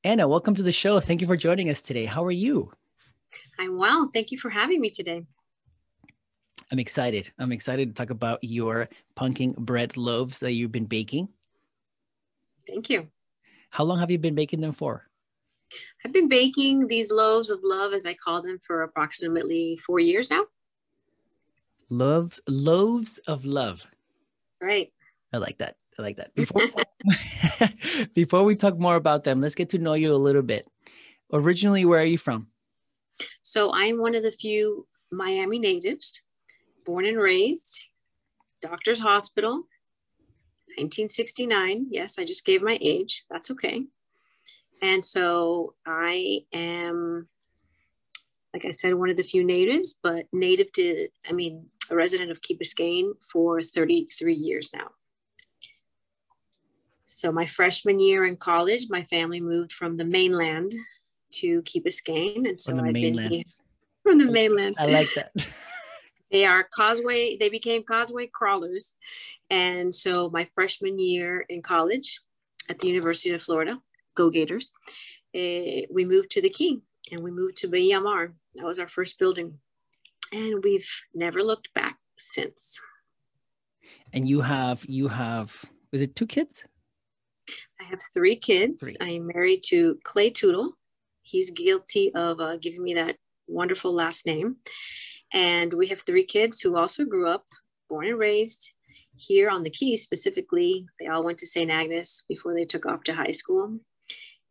Anna, welcome to the show. Thank you for joining us today. How are you? I'm well. Thank you for having me today. I'm excited. I'm excited to talk about your pumpkin bread loaves that you've been baking. Thank you. How long have you been baking them for? I've been baking these loaves of love, as I call them, for approximately 4 years now. Loaves of love. Right. I like that. I like that. Before we talk more about them, let's get to know you a little bit. Originally, where are you from? So I'm one of the few Miami natives, born and raised, Doctor's Hospital, 1969. Yes, I just gave my age. That's okay. And so I am, like I said, one of the few natives, but a resident of Key Biscayne for 33 years now. So my freshman year in college, my family moved from the mainland to Key Biscayne. And From so the I've been mainland. here from the mainland. I like that. They became causeway crawlers. And so my freshman year in college at the University of Florida, go Gators, we moved to the Key and we moved to Bahia Mar. That was our first building. And we've never looked back since. And was it two kids? I have 3 kids. Three. I am married to Clay Tootle. He's guilty of giving me that wonderful last name. And we have 3 kids who also grew up, born and raised here on the Keys specifically. They all went to St. Agnes before they took off to high school.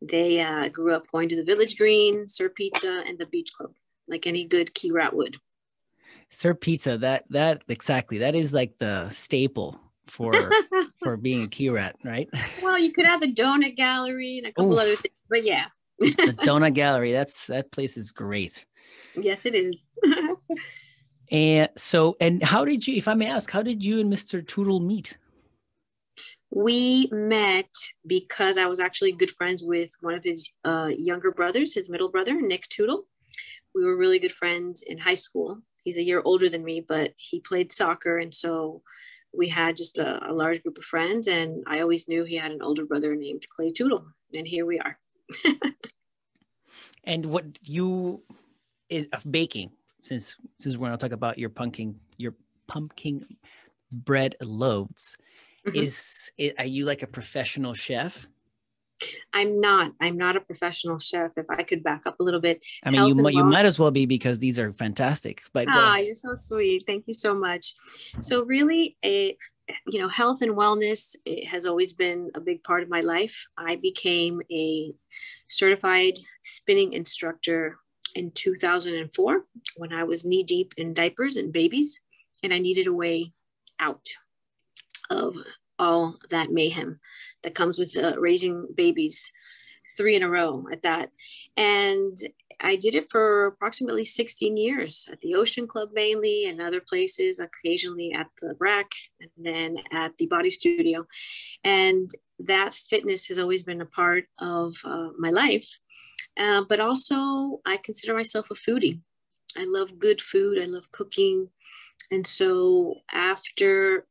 They grew up going to the Village Green, Sir Pizza, and the Beach Club, like any good Key rat would. Sir Pizza, that exactly. That is like the staple for being a key rat, right? Well, you could have the donut gallery and a couple other Oof, things, but yeah. the donut gallery. That place is great. Yes, it is. And how did you, if I may ask, how did you and Mr. Tootle meet? We met because I was actually good friends with one of his younger brothers, his middle brother, Nick Tootle. We were really good friends in high school. He's a year older than me, but he played soccer. And so we had just a large group of friends. And I always knew he had an older brother named Clay Tootle. And here we are. And what you of baking, since we're going to talk about your pumpkin bread loaves, are you like a professional chef? I'm not a professional chef. If I could back up a little bit, I mean, you might as well be, because these are fantastic. But go ahead. You're so sweet. Thank you so much. So really, health and wellness has always been a big part of my life. I became a certified spinning instructor in 2004 when I was knee deep in diapers and babies, and I needed a way out of all that mayhem that comes with raising babies, 3 in a row at that. And I did it for approximately 16 years at the Ocean Club mainly, and other places, occasionally at the Rack, and then at the Body Studio. And that fitness has always been a part of my life. But also, I consider myself a foodie. I love good food. I love cooking. And so after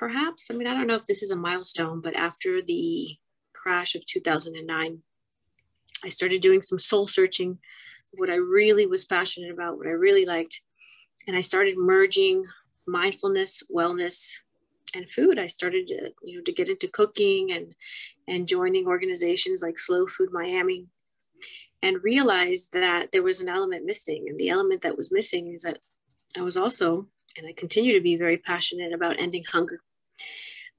I don't know if this is a milestone, but after the crash of 2009, I started doing some soul searching, what I really was passionate about, what I really liked. And I started merging mindfulness, wellness, and food. I started to get into cooking and joining organizations like Slow Food Miami, and realized that there was an element missing. And the element that was missing is that I was also, and I continue to be, very passionate about ending hunger.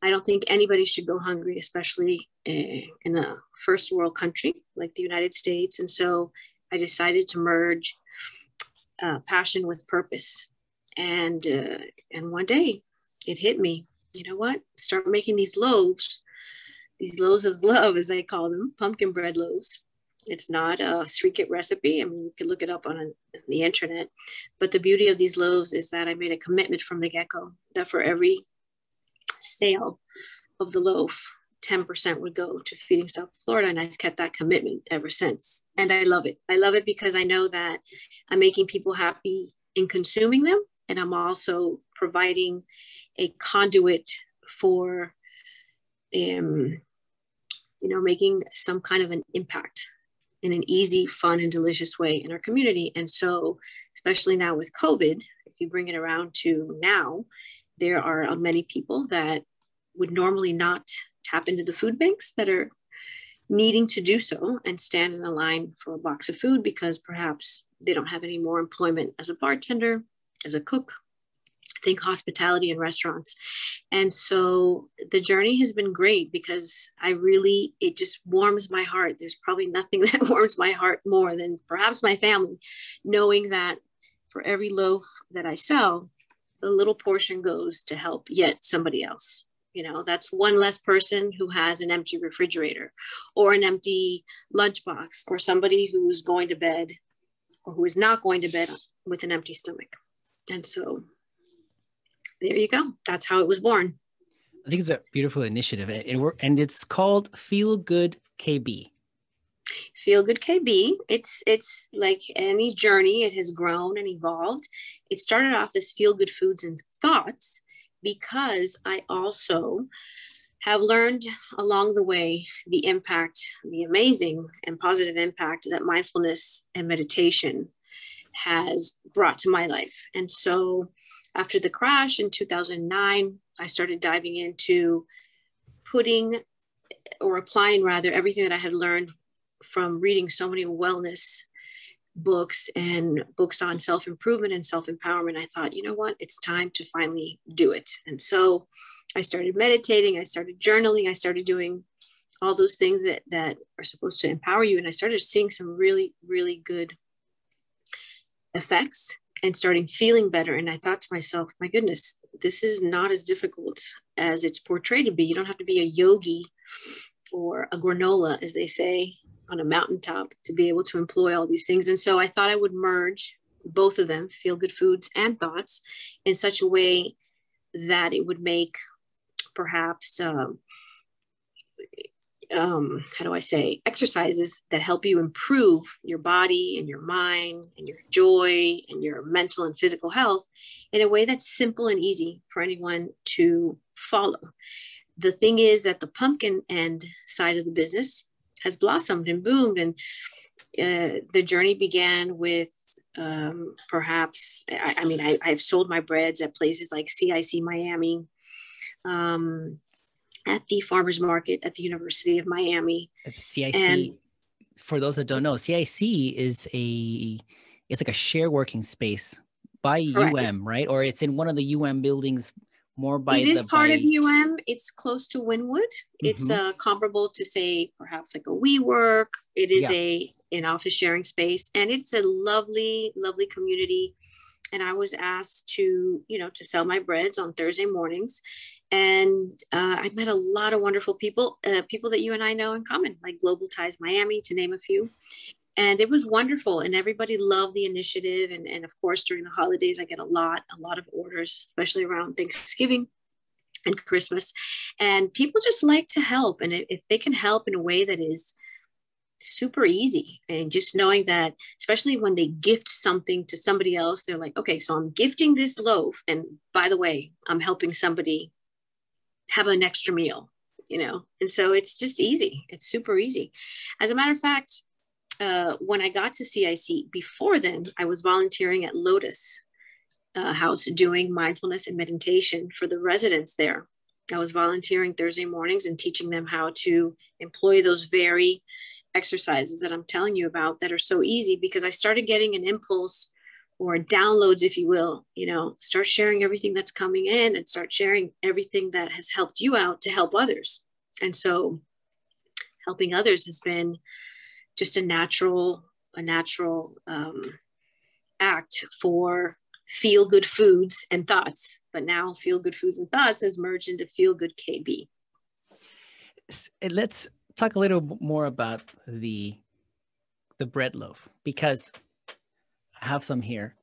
I don't think anybody should go hungry, especially in a first world country like the United States. And so I decided to merge passion with purpose. And one day it hit me. You know what? Start making these loaves of love, as I call them, pumpkin bread loaves. It's not a secret recipe. I mean, you can look it up on the internet. But the beauty of these loaves is that I made a commitment from the get-go that for every sale of the loaf, 10% would go to Feeding South Florida. And I've kept that commitment ever since. And I love it. I love it because I know that I'm making people happy in consuming them. And I'm also providing a conduit for making some kind of an impact in an easy, fun, and delicious way in our community. And so, especially now with COVID, if you bring it around to now, there are many people that would normally not tap into the food banks that are needing to do so and stand in a line for a box of food because perhaps they don't have any more employment as a bartender, as a cook. Think hospitality and restaurants. And so the journey has been great because it just warms my heart. There's probably nothing that warms my heart more than perhaps my family, knowing that for every loaf that I sell, the little portion goes to help yet somebody else. That's one less person who has an empty refrigerator or an empty lunchbox, or somebody who's going to bed or who is not going to bed with an empty stomach. And so there you go. That's how it was born. I think it's a beautiful initiative. And it's called Feel Good KB. Feel Good KB. It's like any journey. It has grown and evolved. It started off as Feel Good Foods and Thoughts because I also have learned along the way the amazing and positive impact that mindfulness and meditation has brought to my life. And so after the crash in 2009, I started diving into applying everything that I had learned from reading so many wellness books and books on self-improvement and self-empowerment. I thought, you know what, it's time to finally do it. And so I started meditating, I started journaling, I started doing all those things that are supposed to empower you. And I started seeing some really, really good effects and starting feeling better. And I thought to myself, my goodness, this is not as difficult as it's portrayed to be. You don't have to be a yogi or a granola, as they say, on a mountaintop to be able to employ all these things. And so I thought I would merge both of them, Feel Good Foods and Thoughts, in such a way that it would make perhaps exercises that help you improve your body and your mind and your joy and your mental and physical health in a way that's simple and easy for anyone to follow. The thing is that the pumpkin end side of the business has blossomed and boomed. And the journey began with I've sold my breads at places like CIC Miami, at the farmers market at the University of Miami. CIC, and for those that don't know, CIC is it's like a share working space by correct. right? Or it's in one of the buildings more by it is part of It's close to Wynwood. Mm-hmm. It's comparable to, say, perhaps like a WeWork. It is an office sharing space, and it's a lovely, lovely community. And I was asked to sell my breads on Thursday mornings. And I met a lot of wonderful people that you and I know in common, like Global Ties Miami, to name a few. And it was wonderful. And everybody loved the initiative. And of course, during the holidays, I get a lot of orders, especially around Thanksgiving and Christmas. And people just like to help. And if they can help in a way that is super easy, and just knowing that, especially when they gift something to somebody else, they're like, okay, so I'm gifting this loaf. And by the way, I'm helping somebody have an extra meal, And so it's just easy. It's super easy. As a matter of fact, when I got to CIC, before then, I was volunteering at Lotus House doing mindfulness and meditation for the residents there. I was volunteering Thursday mornings and teaching them how to employ those very exercises that I'm telling you about that are so easy, because I started getting an impulse or downloads, if you will, start sharing everything that's coming in and start sharing everything that has helped you out to help others. And so helping others has been just a natural act for Feel Good Foods and Thoughts. But now Feel Good Foods and Thoughts has merged into Feel Good KB. Let's talk a little more about the bread loaf, because I have some here.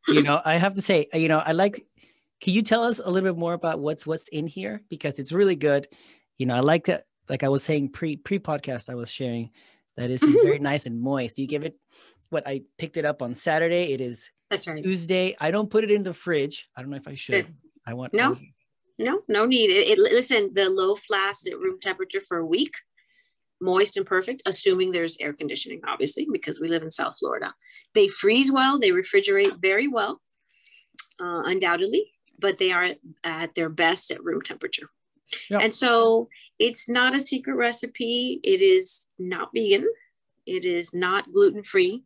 I have to say, I like, can you tell us a little bit more about what's in here? Because it's really good. I like that. Like I was saying pre-podcast, I was sharing that this is very nice and moist. You give it I picked it up on Saturday. It is That's right. Tuesday. I don't put it in the fridge. I don't know if I should. Good. I want. No, No, no need. Listen, the loaf lasts at room temperature for a week, moist and perfect, assuming there's air conditioning, obviously, because we live in South Florida. They freeze well, they refrigerate very well, undoubtedly, but they are at their best at room temperature. Yep. And so it's not a secret recipe. It is not vegan. It is not gluten-free.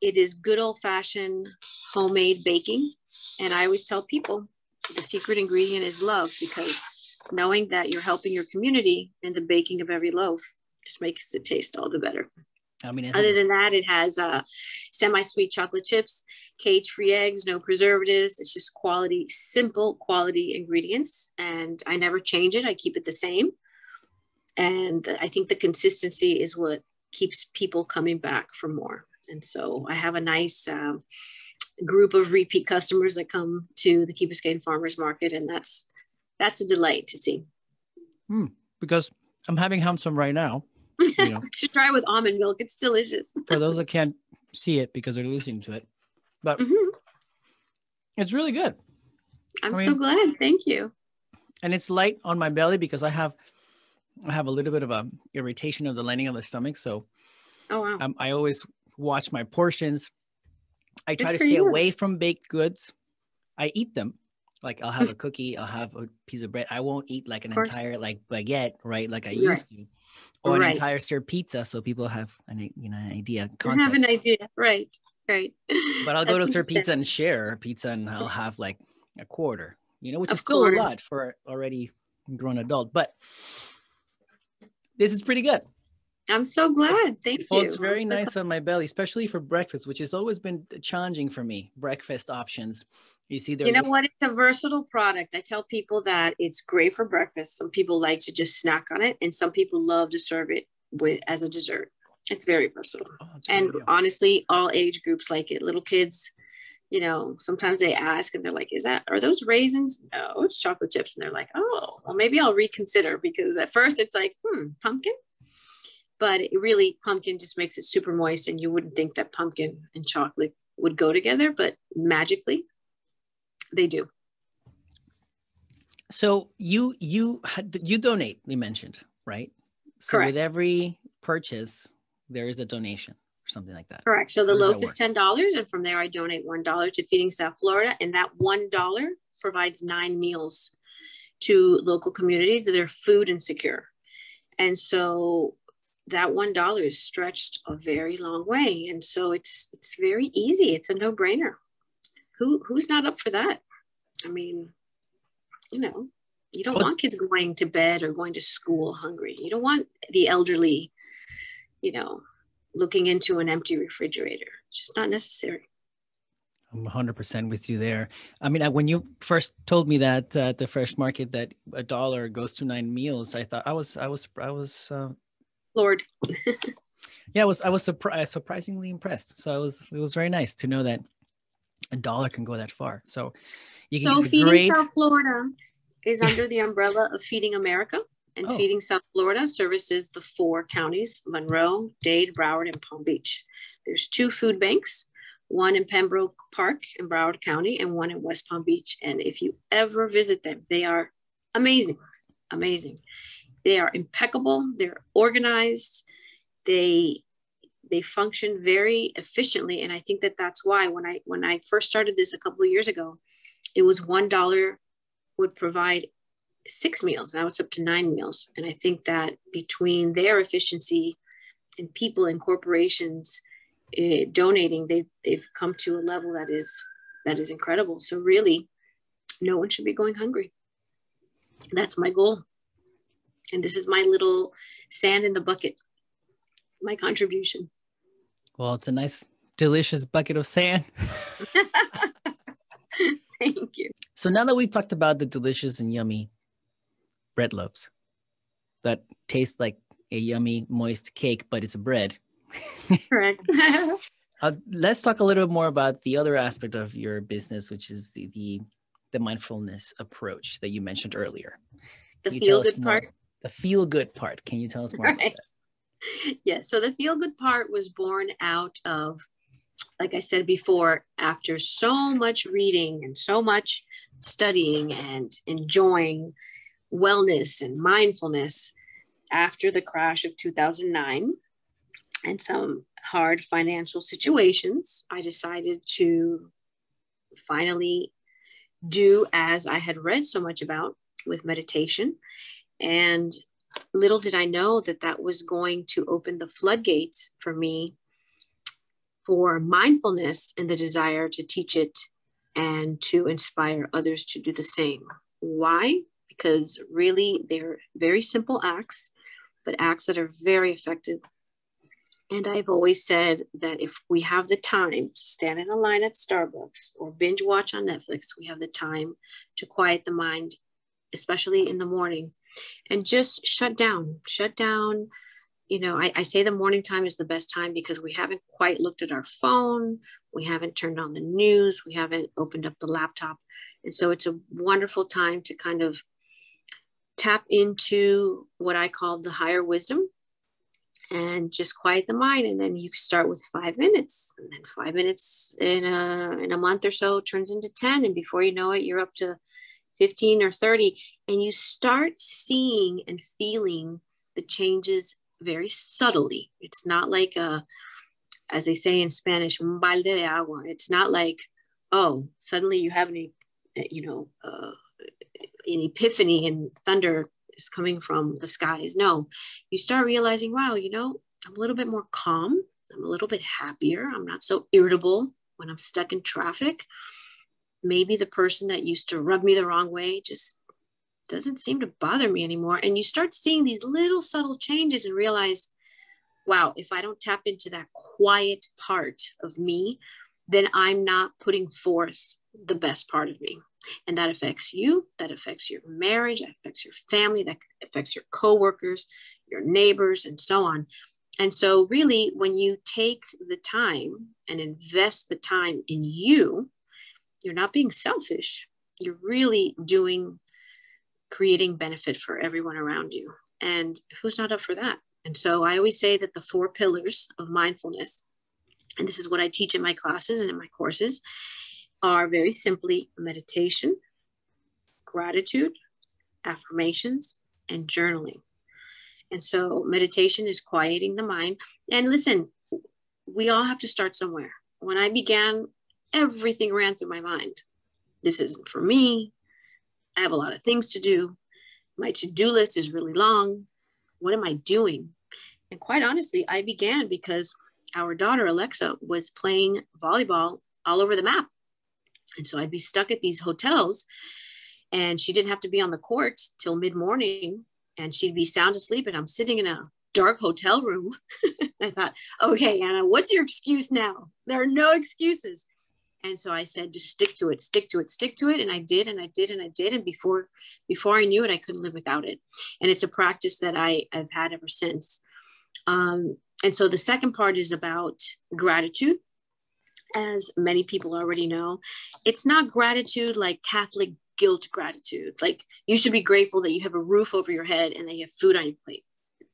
It is good old-fashioned homemade baking. And I always tell people the secret ingredient is love, because knowing that you're helping your community in the baking of every loaf just makes it taste all the better. I mean, other than that, it has semi-sweet chocolate chips, cage-free eggs, no preservatives. It's just quality, simple quality ingredients. And I never change it. I keep it the same. And I think the consistency is what keeps people coming back for more. And so I have a nice group of repeat customers that come to the Key Biscayne Farmers Market. And that's a delight to see. Because I'm having some right now. You know. Should try it with almond milk. It's delicious. For those that can't see it because they're listening to it, but it's really good. I'm so glad. Thank you. And it's light on my belly because I have a little bit of a irritation of the lining of the stomach. So I always watch my portions. I try to stay away from baked goods. I eat them. Like I'll have a cookie, I'll have a piece of bread. I won't eat like an entire like baguette, right? Like I used to. Or an entire served pizza, so people have an idea. Context. Have an idea, right? But I'll go to serve pizza and share pizza, and I'll have like a quarter, which is still a lot for already grown adult. But this is pretty good. I'm so glad. Thank you. Well, it's very nice on my belly, especially for breakfast, which has always been challenging for me. Breakfast options. You see, you know what? It's a versatile product. I tell people that it's great for breakfast. Some people like to just snack on it, and some people love to serve it as a dessert. It's very versatile. And honestly, all age groups like it. Little kids, sometimes they ask and they're like, are those raisins? No, it's chocolate chips. And they're like, oh, well, maybe I'll reconsider, because at first it's like, pumpkin. But pumpkin just makes it super moist, and you wouldn't think that pumpkin and chocolate would go together, but magically, they do. So you donate, we mentioned, right? So correct. With every purchase, there is a donation or something like that. Correct. So the loaf is $10, and from there I donate $1 to Feeding South Florida, and that $1 provides 9 meals to local communities that are food insecure. And so that $1 is stretched a very long way. And so it's very easy. It's a no-brainer. Who's not up for that? I mean, you don't want kids going to bed or going to school hungry. You don't want the elderly, looking into an empty refrigerator. It's just not necessary. I'm 100% with you there. I mean, when you first told me that at the fresh market that $1 goes to 9 meals, I thought I was Lord. Yeah, I was surprisingly impressed. So it was very nice to know that $1 can go that far. So you can Feeding South Florida is under the umbrella of Feeding America, and Feeding South Florida services the 4 counties: Monroe, Dade, Broward, and Palm Beach. There's 2 food banks, one in Pembroke Park in Broward County and one in West Palm Beach. And if you ever visit them, they are amazing, amazing. They are impeccable. They're organized. They function very efficiently. And I think that that's why when I first started this a couple of years ago, it was $1 would provide 6 meals. Now it's up to 9 meals. And I think that between their efficiency and people and corporations donating, they've come to a level that is incredible. So really, no one should be going hungry. That's my goal. And this is my little sand in the bucket, my contribution. Well, it's a nice, delicious bucket of sand. Thank you. So now that we've talked about the delicious and yummy bread loaves that taste like a yummy, moist cake, but it's a bread. Correct. Let's talk a little bit more about the other aspect of your business, which is the mindfulness approach that you mentioned earlier. The feel-good part? The feel-good part. Can you tell us more about that? Yes. So the feel-good part was born out of, like I said before, after so much reading and so much studying and enjoying wellness and mindfulness after the crash of 2009 and some hard financial situations, I decided to finally do as I had read so much about with meditation. And little did I know that that was going to open the floodgates for me for mindfulness and the desire to teach it and to inspire others to do the same. Why? Because really they're very simple acts, but acts that are very effective. And I've always said that if we have the time to stand in a line at Starbucks or binge watch on Netflix, we have the time to quiet the mind, especially in the morning, and just shut down. You know, I say the morning time is the best time because we haven't quite looked at our phone. We haven't turned on the news. We haven't opened up the laptop. And so it's a wonderful time to kind of tap into what I call the higher wisdom and just quiet the mind. And then you start with 5 minutes, and then 5 minutes in a month or so turns into 10. And before you know it, you're up to 15 or 30. And you start seeing and feeling the changes very subtly. It's not like as they say in Spanish, un balde de agua. It's not like, oh, suddenly you have an epiphany and thunder is coming from the skies. No, you start realizing, wow, you know, I'm a little bit more calm. I'm a little bit happier. I'm not so irritable when I'm stuck in traffic. Maybe the person that used to rub me the wrong way just doesn't seem to bother me anymore. And you start seeing these little subtle changes and realize, wow, if I don't tap into that quiet part of me, then I'm not putting forth the best part of me. And that affects you, that affects your marriage, that affects your family, that affects your coworkers, your neighbors, and so on. And so really, when you take the time and invest the time in you, you're not being selfish. You're really creating benefit for everyone around you. And who's not up for that? And so I always say that the 4 pillars of mindfulness, and this is what I teach in my classes and in my courses, are very simply meditation, gratitude, affirmations, and journaling. And so meditation is quieting the mind. And listen, we all have to start somewhere. When I began, everything ran through my mind. This isn't for me. I have a lot of things to do. My to-do list is really long. What am I doing? And quite honestly, I began because our daughter, Alexa, was playing volleyball all over the map. And so I'd be stuck at these hotels and she didn't have to be on the court till mid-morning and she'd be sound asleep and I'm sitting in a dark hotel room. I thought, okay, Anna, what's your excuse now? There are no excuses. And so I said, just stick to it, stick to it, stick to it. And I did, and I did, and I did. And before I knew it, I couldn't live without it. And it's a practice that I've had ever since. And so the second part is about gratitude. As many people already know, it's not gratitude like Catholic guilt gratitude. Like you should be grateful that you have a roof over your head and that you have food on your plate.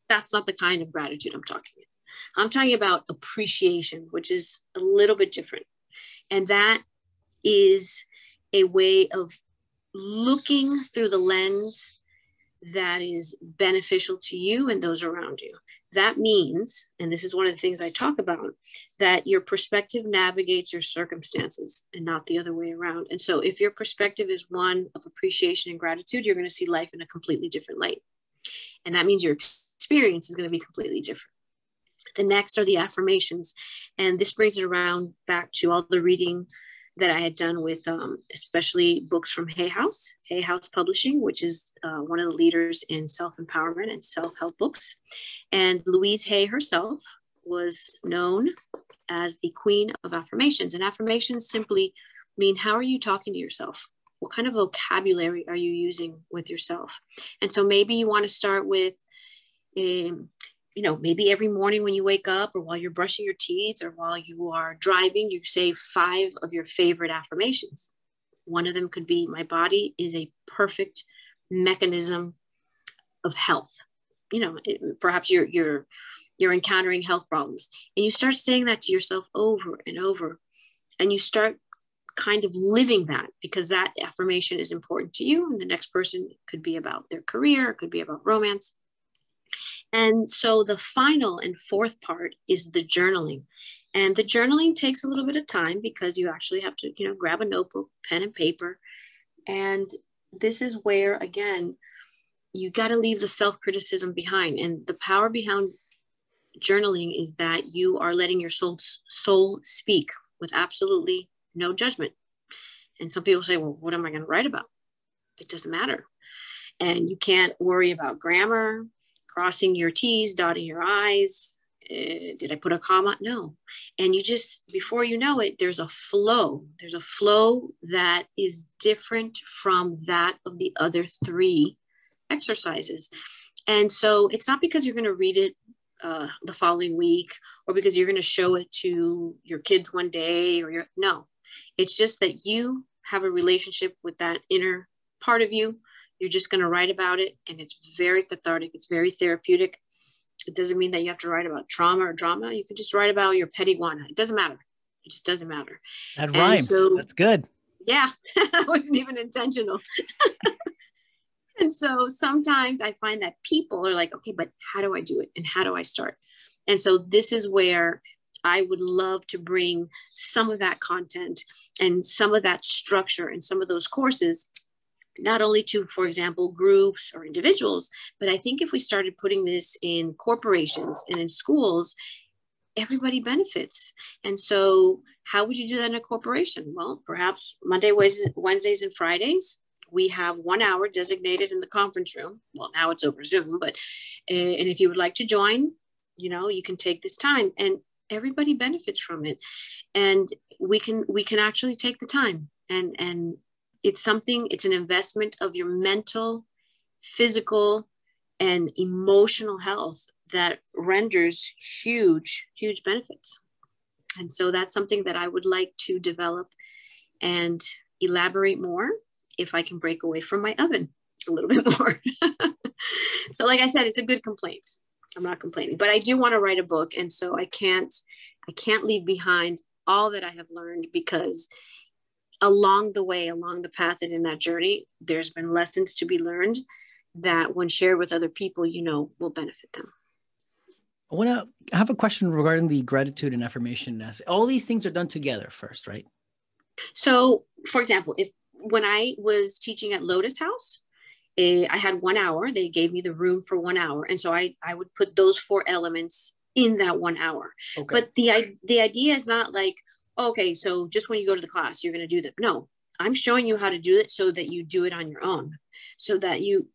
That's not the kind of gratitude I'm talking about. I'm talking about appreciation, which is a little bit different. And that is a way of looking through the lens that is beneficial to you and those around you. That means, and this is one of the things I talk about, that your perspective navigates your circumstances and not the other way around. And so if your perspective is one of appreciation and gratitude, you're going to see life in a completely different light. And that means your experience is going to be completely different. The next are the affirmations. And this brings it around back to all the reading that I had done with especially books from Hay House Publishing, which is one of the leaders in self-empowerment and self-help books. And Louise Hay herself was known as the queen of affirmations. And affirmations simply mean, how are you talking to yourself? What kind of vocabulary are you using with yourself? And so maybe you want to start with maybe every morning when you wake up or while you're brushing your teeth or while you are driving, you say 5 of your favorite affirmations. One of them could be, my body is a perfect mechanism of health. Perhaps you're encountering health problems and you start saying that to yourself over and over, and you start kind of living that, because that affirmation is important to you. And the next person could be about their career, it could be about romance. And so the final and fourth part is the journaling. And the journaling takes a little bit of time because you actually have to, grab a notebook, pen and paper. And this is where, again, you got to leave the self-criticism behind. And the power behind journaling is that you are letting your soul speak with absolutely no judgment. And some people say, well, what am I going to write about? It doesn't matter. And you can't worry about grammar, crossing your T's, dotting your I's. Did I put a comma? No. And you just, before you know it, there's a flow. There's a flow that is different from that of the other three exercises. And so it's not because you're going to read it the following week, or because you're going to show it to your kids one day, no, it's just that you have a relationship with that inner part of you. You're just going to write about it, and it's very cathartic. It's very therapeutic. It doesn't mean that you have to write about trauma or drama. You can just write about your petty one. It doesn't matter. It just doesn't matter. That rhymes. So, that's good. Yeah, that wasn't even intentional. And so sometimes I find that people are like, okay, but how do I do it? And how do I start? And so this is where I would love to bring some of that content and some of that structure and some of those courses, not only to, for example, groups or individuals, but I think if we started putting this in corporations and in schools, everybody benefits. And so how would you do that in a corporation? Well, perhaps Monday, Wednesdays, and Fridays, we have 1 hour designated in the conference room. Well, now it's over Zoom, but, and if you would like to join, you can take this time, and everybody benefits from it. And we can actually take the time, and it's an investment of your mental, physical, and emotional health that renders huge, huge benefits. And so that's something that I would like to develop and elaborate more if I can break away from my oven a little bit more. So like I said, it's a good complaint. I'm not complaining, but I do want to write a book. And so I can't leave behind all that I have learned, because along the path and in that journey, there's been lessons to be learned that when shared with other people, will benefit them. I have a question regarding the gratitude and affirmation. All these things are done together first, right? So for example, when I was teaching at Lotus House, I had 1 hour. They gave me the room for 1 hour. And so I would put those 4 elements in that 1 hour. Okay. But the idea is not like, okay, so just when you go to the class, you're going to do that. No, I'm showing you how to do it so that you do it on your own, so that you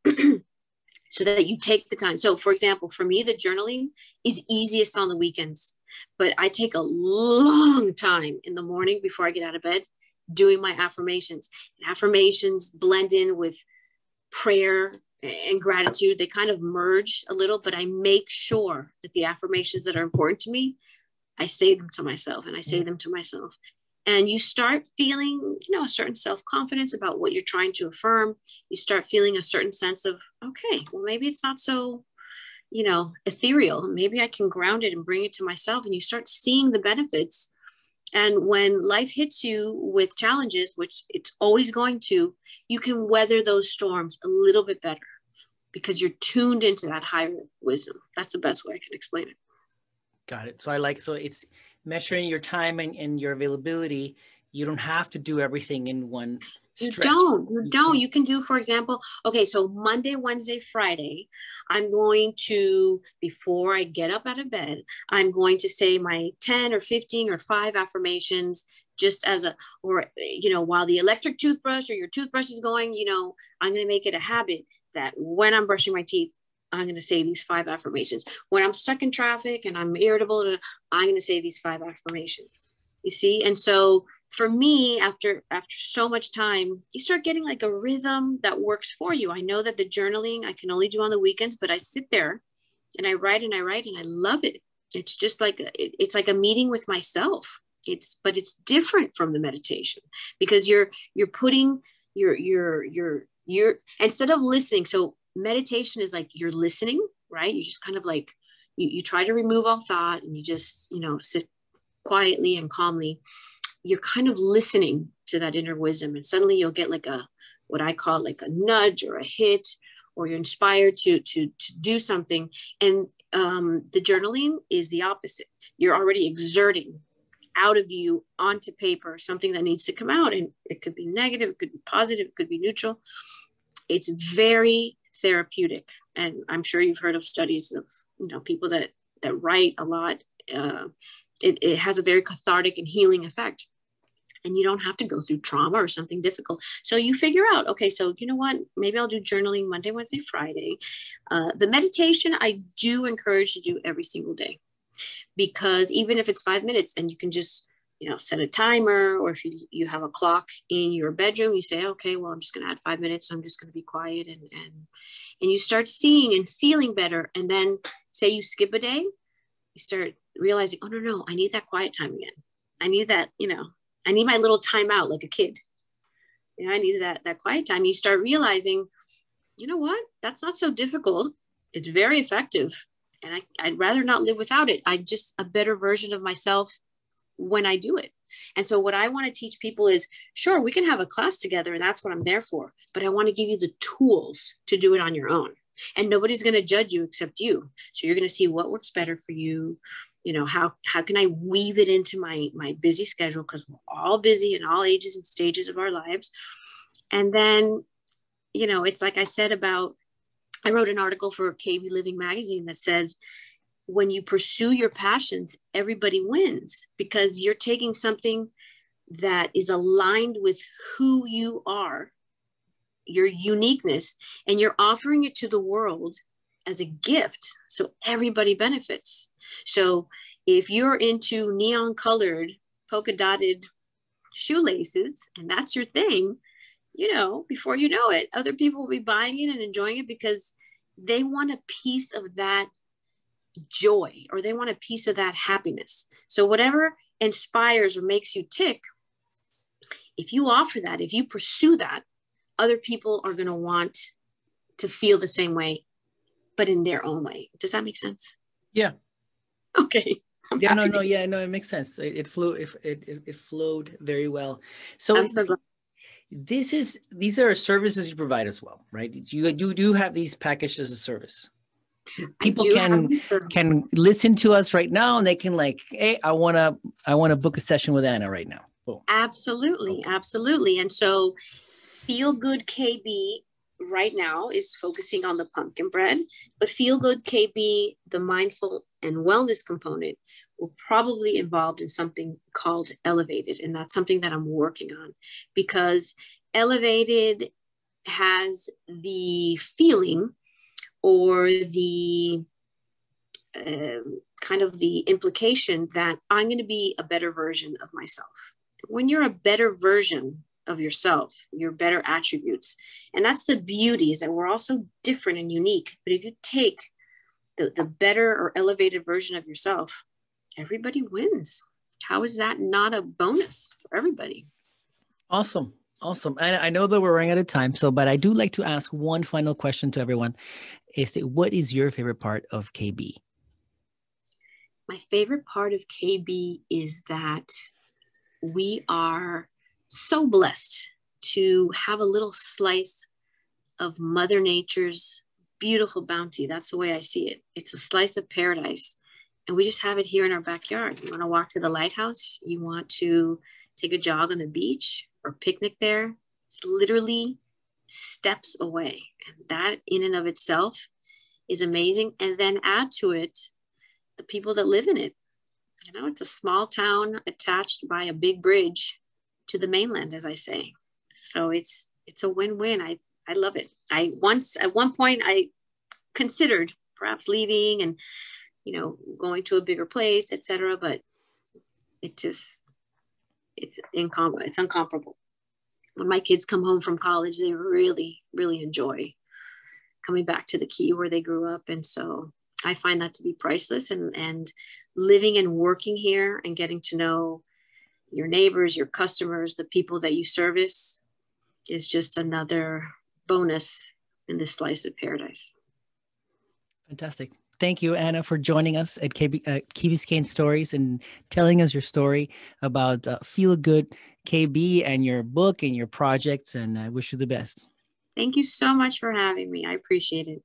take the time. So for example, for me, the journaling is easiest on the weekends, but I take a long time in the morning before I get out of bed doing my affirmations. And affirmations blend in with prayer and gratitude. They kind of merge a little, but I make sure that the affirmations that are important to me, I say them to myself, and I say them to myself. And you start feeling, a certain self-confidence about what you're trying to affirm. You start feeling a certain sense of, okay, well, maybe it's not so, ethereal. Maybe I can ground it and bring it to myself. And you start seeing the benefits. And when life hits you with challenges, which it's always going to, you can weather those storms a little bit better because you're tuned into that higher wisdom. That's the best way I can explain it. Got it. So it's measuring your time and your availability. You don't have to do everything in one stretch. You don't. You can do, for example, okay, so Monday, Wednesday, Friday, I'm going to, before I get up out of bed, I'm going to say my 10 or 15 or 5 affirmations just as while the electric toothbrush or your toothbrush is going, I'm going to make it a habit that when I'm brushing my teeth, I'm going to say these 5 affirmations. When I'm stuck in traffic and I'm irritable, I'm going to say these 5 affirmations. You see? And so for me, after so much time, you start getting like a rhythm that works for you. I know that the journaling I can only do on the weekends, but I sit there and I write and I love it. It's just like, it's like a meeting with myself. But it's different from the meditation because you're putting your instead of listening. So meditation is like you're listening, right? You just kind of like, you try to remove all thought and you just, sit quietly and calmly. You're kind of listening to that inner wisdom. And suddenly you'll get like what I call like a nudge or a hit, or you're inspired to do something. And the journaling is the opposite. You're already exerting out of you onto paper something that needs to come out. And it could be negative, it could be positive, it could be neutral. It's very therapeutic. And I'm sure you've heard of studies of, people that write a lot. It has a very cathartic and healing effect. And you don't have to go through trauma or something difficult. So you figure out, okay, so you know what? Maybe I'll do journaling Monday, Wednesday, Friday. The meditation, I do encourage to do every single day, because even if it's 5 minutes and you can just, set a timer, or if you have a clock in your bedroom, you say, okay, well, I'm just going to add 5 minutes. I'm just going to be quiet, and you start seeing and feeling better. And then say you skip a day, you start realizing, oh, no, I need that quiet time again. I need that, I need my little time out like a kid. I need that quiet time. You start realizing, you know what? That's not so difficult. It's very effective. And I'd rather not live without it. I'm just a better version of myself when I do it. And so what I want to teach people is, sure, we can have a class together, and that's what I'm there for. But I want to give you the tools to do it on your own. And nobody's going to judge you except you. So you're going to see what works better for you. How can I weave it into my busy schedule? Because we're all busy in all ages and stages of our lives. And then, it's like I said I wrote an article for KB Living magazine that says, when you pursue your passions, everybody wins, because you're taking something that is aligned with who you are, your uniqueness, and you're offering it to the world as a gift. So everybody benefits. So if you're into neon colored, polka dotted shoelaces, and that's your thing, before you know it, other people will be buying it and enjoying it because they want a piece of that joy, or they want a piece of that happiness. So whatever inspires or makes you tick, if you offer that, if you pursue that, other people are going to want to feel the same way, but in their own way. Does that make sense? Yeah. Okay. It makes sense. It flowed very well. So I'm so glad. These are services you provide as well, right? You do have these packaged as a service. People can listen to us right now, and they can hey, I want to book a session with Ana right now. Boom. Absolutely. Okay. Absolutely. And so Feel Good KB right now is focusing on the pumpkin bread, but Feel Good KB, the mindful and wellness component, will probably involved in something called Elevated. And that's something that I'm working on, because Elevated has the feeling, or the kind of the implication that I'm going to be a better version of myself. When you're a better version of yourself, your better attributes. And that's the beauty, is that we're also different and unique. But if you take the better or elevated version of yourself, everybody wins. How is that not a bonus for everybody? Awesome. I know that we're running out of time, but I do like to ask one final question to everyone. What is your favorite part of KB? My favorite part of KB is that we are so blessed to have a little slice of Mother Nature's beautiful bounty. That's the way I see it. It's a slice of paradise, and we just have it here in our backyard. You want to walk to the lighthouse, you want to take a jog on the beach or picnic there. It's literally steps away. And that in and of itself is amazing. And then add to it the people that live in it. It's a small town attached by a big bridge to the mainland, as I say. So it's a win-win. I love it. At one point I considered perhaps leaving and, going to a bigger place, etc. But it's incomparable. When my kids come home from college, they really, really enjoy coming back to the Key where they grew up. And so I find that to be priceless, and living and working here and getting to know your neighbors, your customers, the people that you service is just another bonus in this slice of paradise. Fantastic. Thank you, Anna, for joining us at Key Biscayne Stories and telling us your story about Feel Good KB and your book and your projects. And I wish you the best. Thank you so much for having me. I appreciate it.